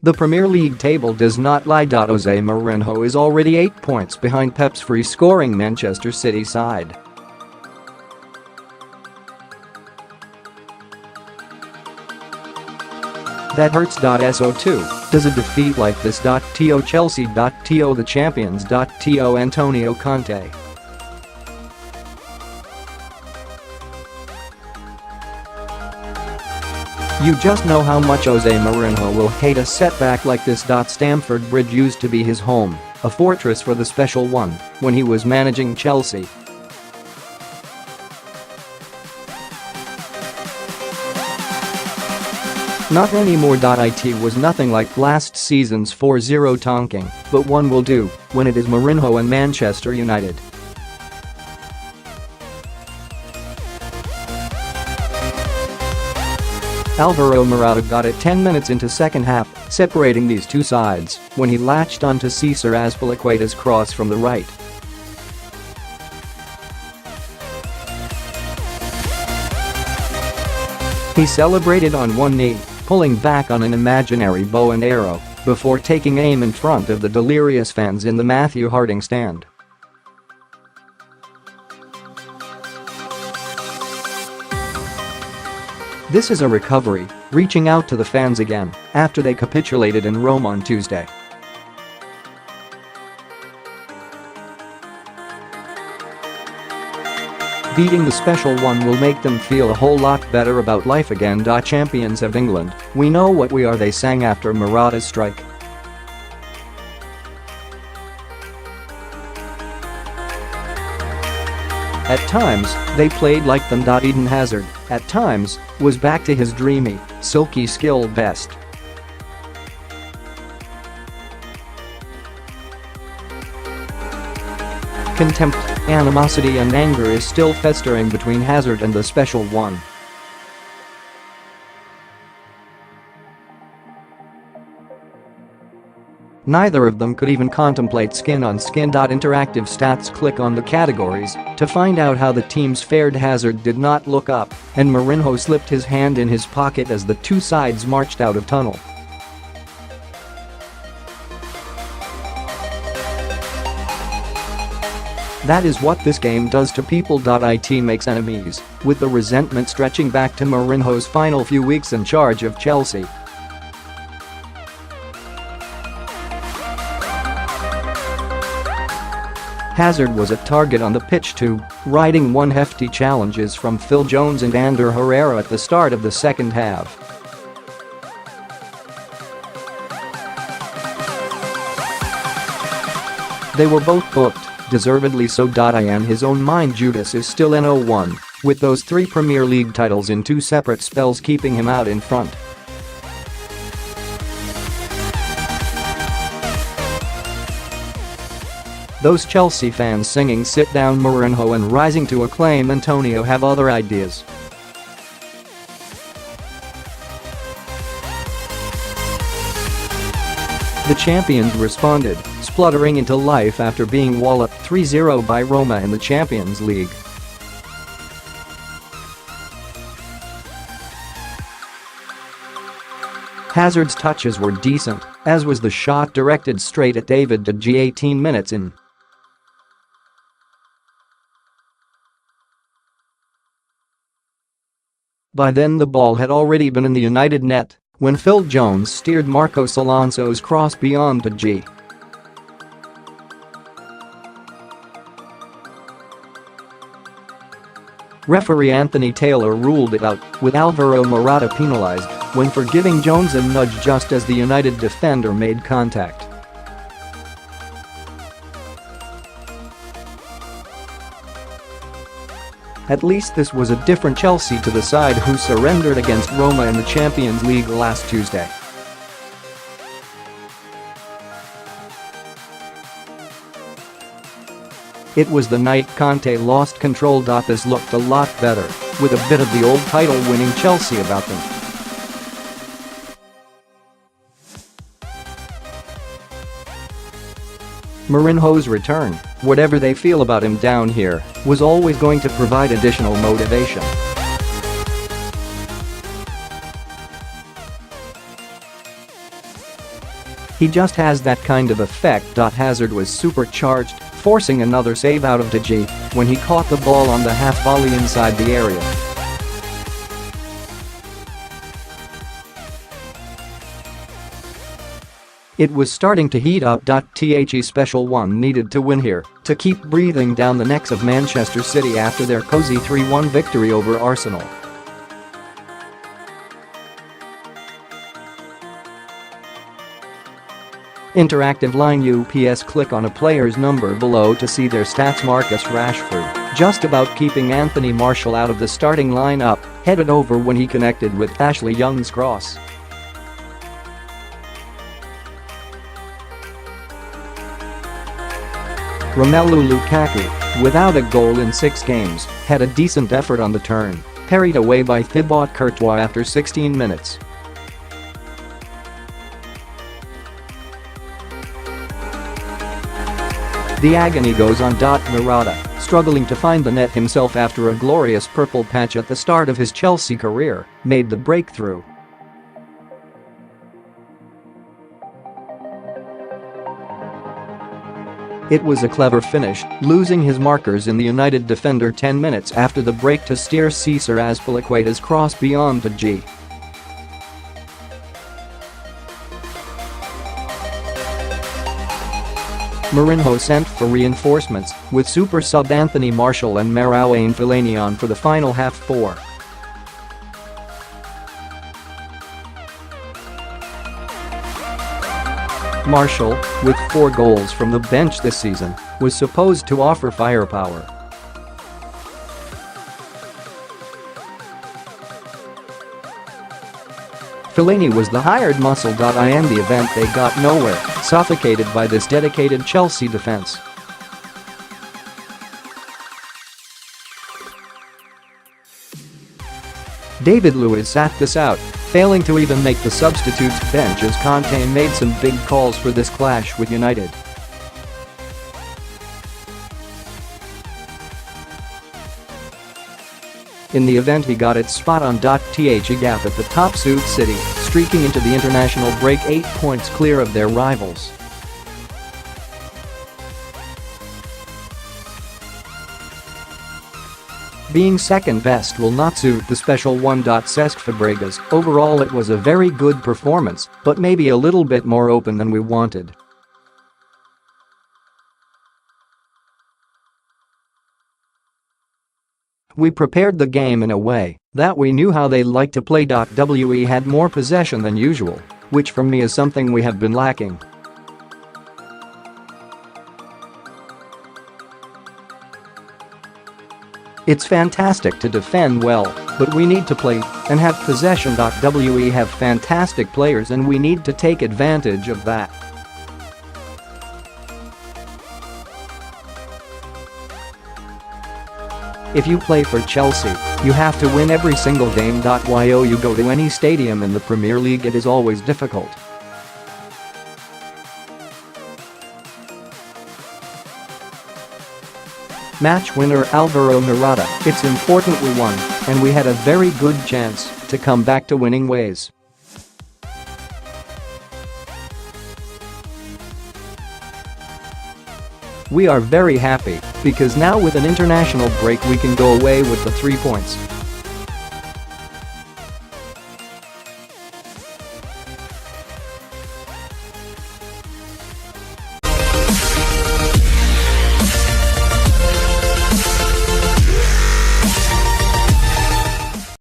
The Premier League table does not lie. Jose Mourinho is already 8 points behind Pep's free-scoring Manchester City side. That hurts.So too. Does a defeat like this.To Chelsea.To the champions.To Antonio Conte. You just know how much Jose Mourinho will hate a setback like this. Stamford Bridge used to be his home, a fortress for the Special One, when he was managing Chelsea. Not anymore. It was nothing like last season's 4-0 tonking, but one will do when it is Mourinho and Manchester United. Alvaro Morata got it 10 minutes into second half, separating these two sides when he latched onto Cesar Azpilicueta's cross from the right. He celebrated on one knee, pulling back on an imaginary bow and arrow before taking aim in front of the delirious fans in the Matthew Harding Stand. This is a recovery, reaching out to the fans again after they capitulated in Rome on Tuesday. Beating the Special One will make them feel a whole lot better about life again. Champions of England, we know what we are, they sang after Morata's strike. At times, they played like them.Eden. Hazard, at times, was back to his dreamy, silky skill best. Contempt, animosity and anger is still festering between Hazard and the Special One. Neither of them could even contemplate skin on skin.INTERACTIVE stats. Click on the categories to find out how the teams fared. Hazard did not look up, and Mourinho slipped his hand in his pocket as the two sides marched out of tunnel. That is what this game does to people.It, makes enemies, with the resentment stretching back to Mourinho's final few weeks in charge of Chelsea. Hazard was a target on the pitch too, riding one hefty challenges from Phil Jones and Ander Herrera at the start of the second half. They were both booked, deservedly so. In his own mind, Judas is still N01, with those 3 Premier League titles in 2 separate spells keeping him out in front. Those Chelsea fans singing "Sit Down Mourinho" and rising to acclaim Antonio have other ideas. The champions responded, spluttering into life after being walloped 3-0 by Roma in the Champions League. Hazard's touches were decent, as was the shot directed straight at David De Gea 18 minutes in. By then the ball had already been in the United net when Phil Jones steered Marcos Alonso's cross beyond De Gea. Referee Anthony Taylor ruled it out, with Alvaro Morata penalized when for giving Jones a nudge just as the United defender made contact. At least this was a different Chelsea to the side who surrendered against Roma in the Champions League last Tuesday. It was the night Conte lost control. This looked a lot better, with a bit of the old title-winning Chelsea about them. Mourinho's return, whatever they feel about him down here, was always going to provide additional motivation. He just has that kind of effect. Hazard was supercharged, forcing another save out of De Gea when he caught the ball on the half volley inside the area. It was starting to heat up. The Special One needed to win here to keep breathing down the necks of Manchester City after their cozy 3-1 victory over Arsenal. Interactive line UPS click on a player's number below to see their stats. Marcus Rashford, just about keeping Anthony Martial out of the starting lineup, headed over when he connected with Ashley Young's cross. Romelu Lukaku, without a goal in 6 games, had a decent effort on the turn, parried away by Thibaut Courtois after 16 minutes. The agony goes on. Morata, struggling to find the net himself after a glorious purple patch at the start of his Chelsea career, made the breakthrough. It was a clever finish, losing his markers in the United defender 10 minutes after the break to steer Cesar Azpilicueta's cross beyond De Gea. Mourinho sent for reinforcements, with super sub Anthony Martial and Marouane Fellaini on for the final half 4. Martial, with 4 goals from the bench this season, was supposed to offer firepower. Fellaini was the hired muscle. In the event they got nowhere, suffocated by this dedicated Chelsea defense. David Luiz sat this out, failing to even make the substitutes bench as Conte made some big calls for this clash with United. In the event he got it spot on. The gap at the top suits City, streaking into the international break 8 points clear of their rivals. Being second best will not suit the Special One. Cesc Fabregas, overall it was a very good performance, but maybe a little bit more open than we wanted. We prepared the game in a way that we knew how they like to play. We had more possession than usual, which for me is something we have been lacking. It's fantastic to defend well, but we need to play and have possession. We have fantastic players and we need to take advantage of that. If you play for Chelsea, you have to win every single game. While you go to any stadium in the Premier League, it is always difficult. Match winner Alvaro Morata, it's important we won, and we had a very good chance to come back to winning ways. We are very happy, because now with an international break we can go away with the 3 points.